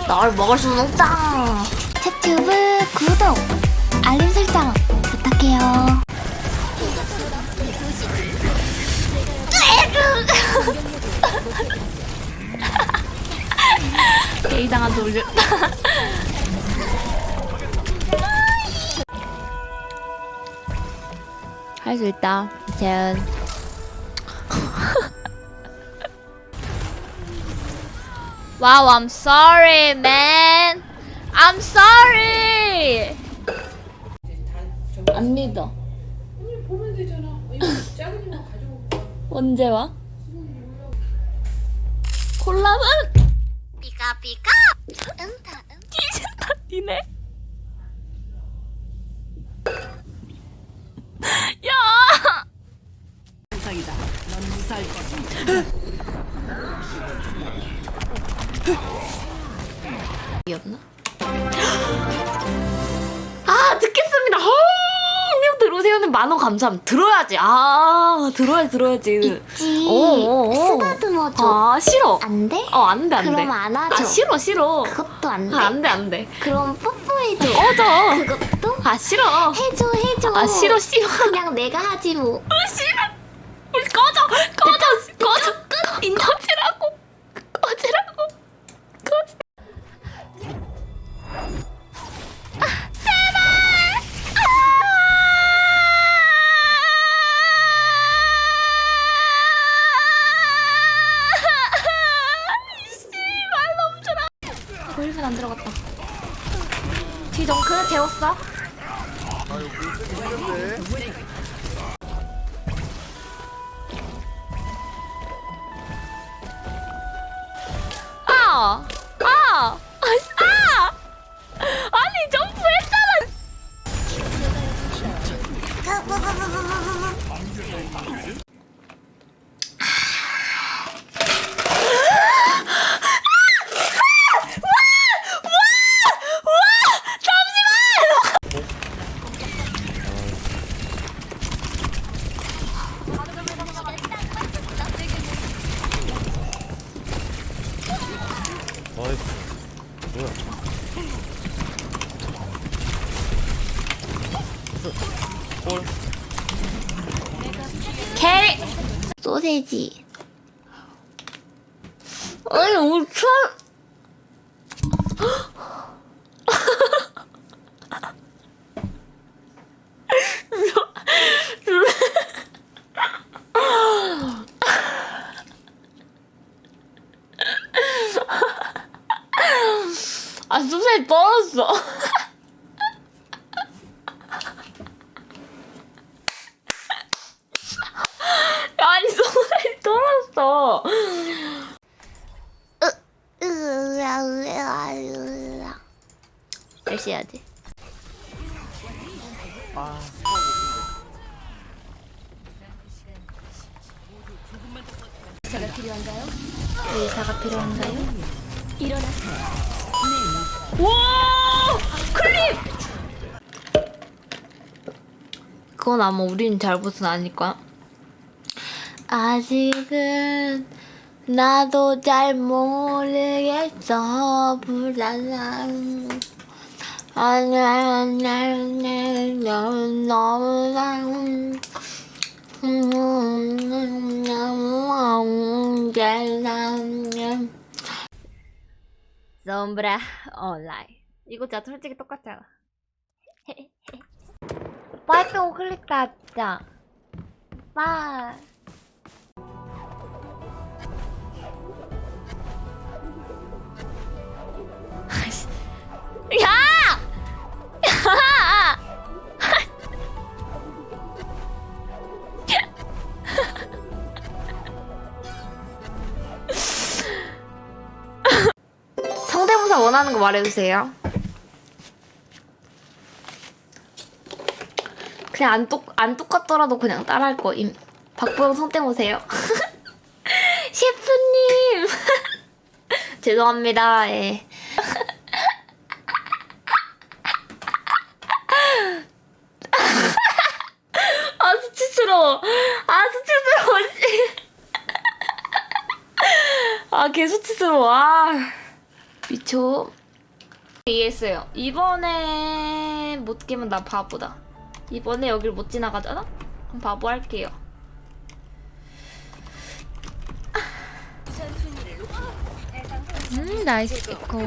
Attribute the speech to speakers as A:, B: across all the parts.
A: 널 먹을 수는 없다.
B: 탭튜브 구독, 알림 설정 부탁해요.
A: 게이당한 돌려. 할 수 있다, 재은. 와우, I'm sorry, man. I'm sorry. 안 믿어.
C: 오늘 보면 되잖아. 이거 작은 거 가지고 가.
A: 언제 와? 콜라는?
B: 삐까삐까. 응다 응.
A: 뒤진다, 니네. 야!
C: 세상이다. 넌 무사할 것이다.
A: 이었나? 아, 듣겠습니다. 님 들어오세요는 만원 감사함. 들어야지. 아, 들어야지.
B: 있지.
A: 오.
B: 쓰다듬어 줘.
A: 아, 싫어.
B: 안 돼?
A: 안 돼.
B: 그럼 안 하죠.
A: 아, 싫어.
B: 그것도 안 돼.
A: 아, 안 돼.
B: 그럼 뽀뽀해줘.
A: 꺼져.
B: 그것도
A: 아, 싫어.
B: 해줘.
A: 아, 싫어.
B: 그냥 내가 하지 뭐.
A: 아, 싫어. 꺼져. 꺼지라고. 꺼지. 힐은 안 들어갔다. 뒤정크 재웠어. 아니 점프했잖아. 캐리 소세지. 아니 우천. 아, 소세지 떨어졌어. 아니, 소세지 떨어졌어. 열심히 해야지. 의사가 필요한가요?
B: 일어나세요.
A: 와! 클립! 그건 아마 우린 잘못은 아닐 거야. 아직은 나도 잘 모르겠어. 불안한 아니야 너무 Sombra online. 이거 진짜 솔직히 똑같잖아. 오빠 했던 거 클릭다 진짜. 오빠. 야! 야! 성대모사 원하는 거 말해주세요. 그냥 안 똑같더라도 그냥 따라할 거임. 박보영 성대모세요. 셰프님. 죄송합니다. 예. 아 수치스러워. 아 개 수치스러워. 아 미쳐. 이해했어요. 이번에 못 깨면 나 바보다. 이번에 여길 못 지나가잖아? 그럼 바보 할게요. 나이스 거.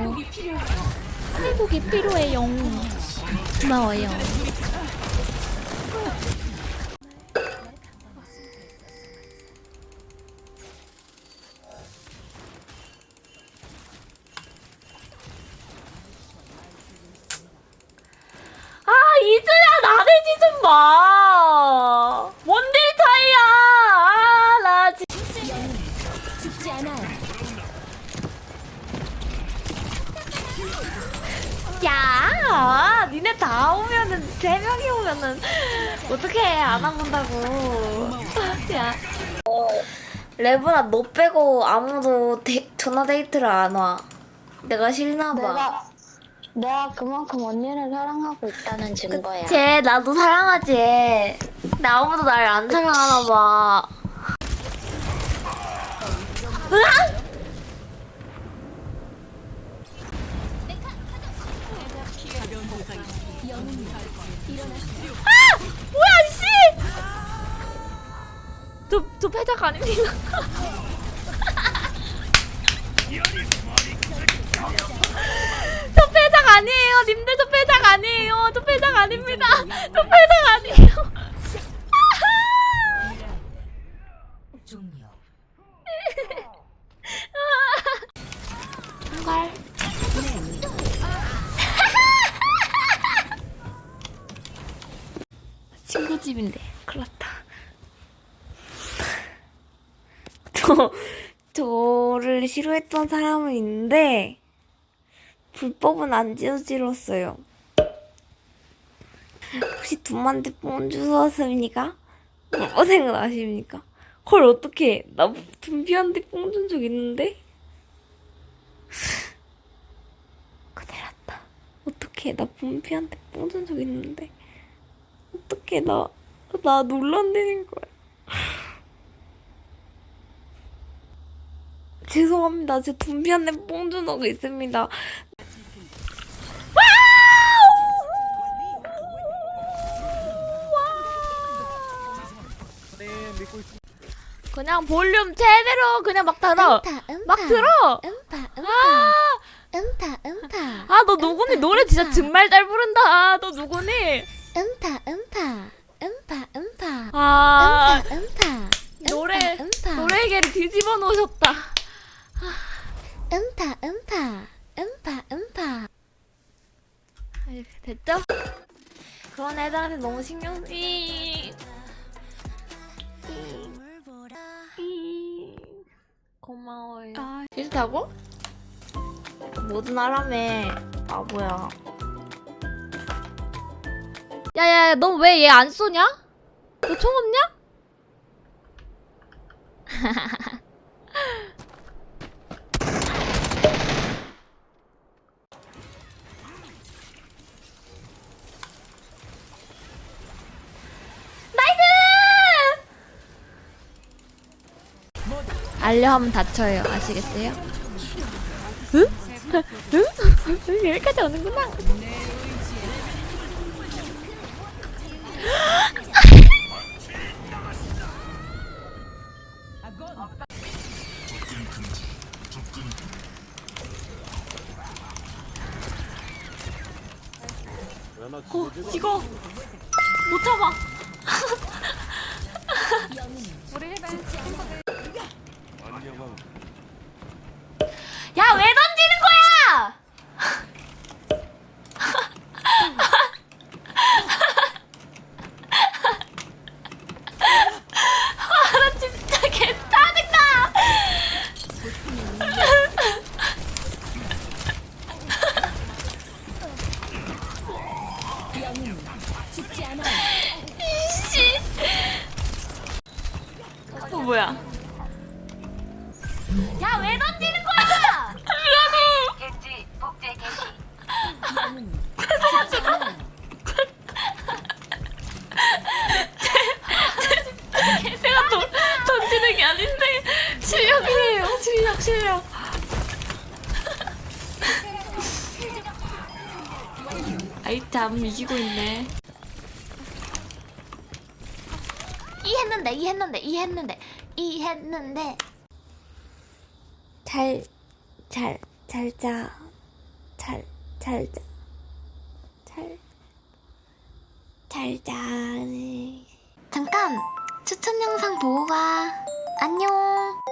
A: 회복이 필요해요. 고마워요. 아, 이즈야, 나대지 좀 마. 뭔딜 차이야. 아, 나 진짜.
B: 죽지 않아요.
A: 야, 니네 다 오면은, 3명이 오면은, 어떡해, 안 와본다고. 야. 레브나, 너 빼고 아무도 전화 데이트를 안 와. 내가 싫나봐.
B: 내가 그만큼 언니를 사랑하고 있다는 증거야.
A: 쟤, 나도 사랑하지. 근데 아무도 날 안 사랑하나봐. 으악! 아! 뭐야, 씨! 저 패작 아닙니까? 저 패작 아니에요, 님들. 저 패작 아니에요. 저 패작 아닙니다. 저 패작 아니에요. 정말. 친구 집인데 큰일 났다. 저를 싫어했던 사람은 있는데 불법은 안 지어질었어요. 혹시 두만대 뽕 주웠습니까? 뭐 생각나십니까? 헐, 어떡해. 나 둠비한테 뽕 준 적 있는데? 큰일 났다. 어떡해. 나 둠비한테 뽕 준 적 있는데. 어떡해. 나 놀란다는 거야. 죄송합니다. 제 둠비한테 뽕 준 적 있습니다. 그냥 볼륨 제대로 그냥 막 들어. 막 들어. 아, 너 누구니? 노래 진짜 정말 잘 부른다. 너 누구니? 아, 노래계를 뒤집어 놓으셨다. 됐죠? 그런 애들한테 너무 신경 고마워요. 싫다고? 뭐든 하라며. 바보야. 야야야, 너 왜 얘 안 쏘냐? 너 총 없냐? 알려하면 다쳐요. 아시겠어요? 응? 응? 여기까지 오는구나. 이거 못 참아. 야, 왜 던지는 거야? 나 진짜 개 짜증나. 이씨. 뭐야? 야, 왜 던지는 거야?
B: 겐지 복제 겐지.
A: 제가 던지는 게 아닌데 실력이에요. 실력. 잠 이기고 있네.
B: 이해했는데
A: 잘 자. 잘 자.
B: 잠깐 추천 영상 보고 가. 안녕.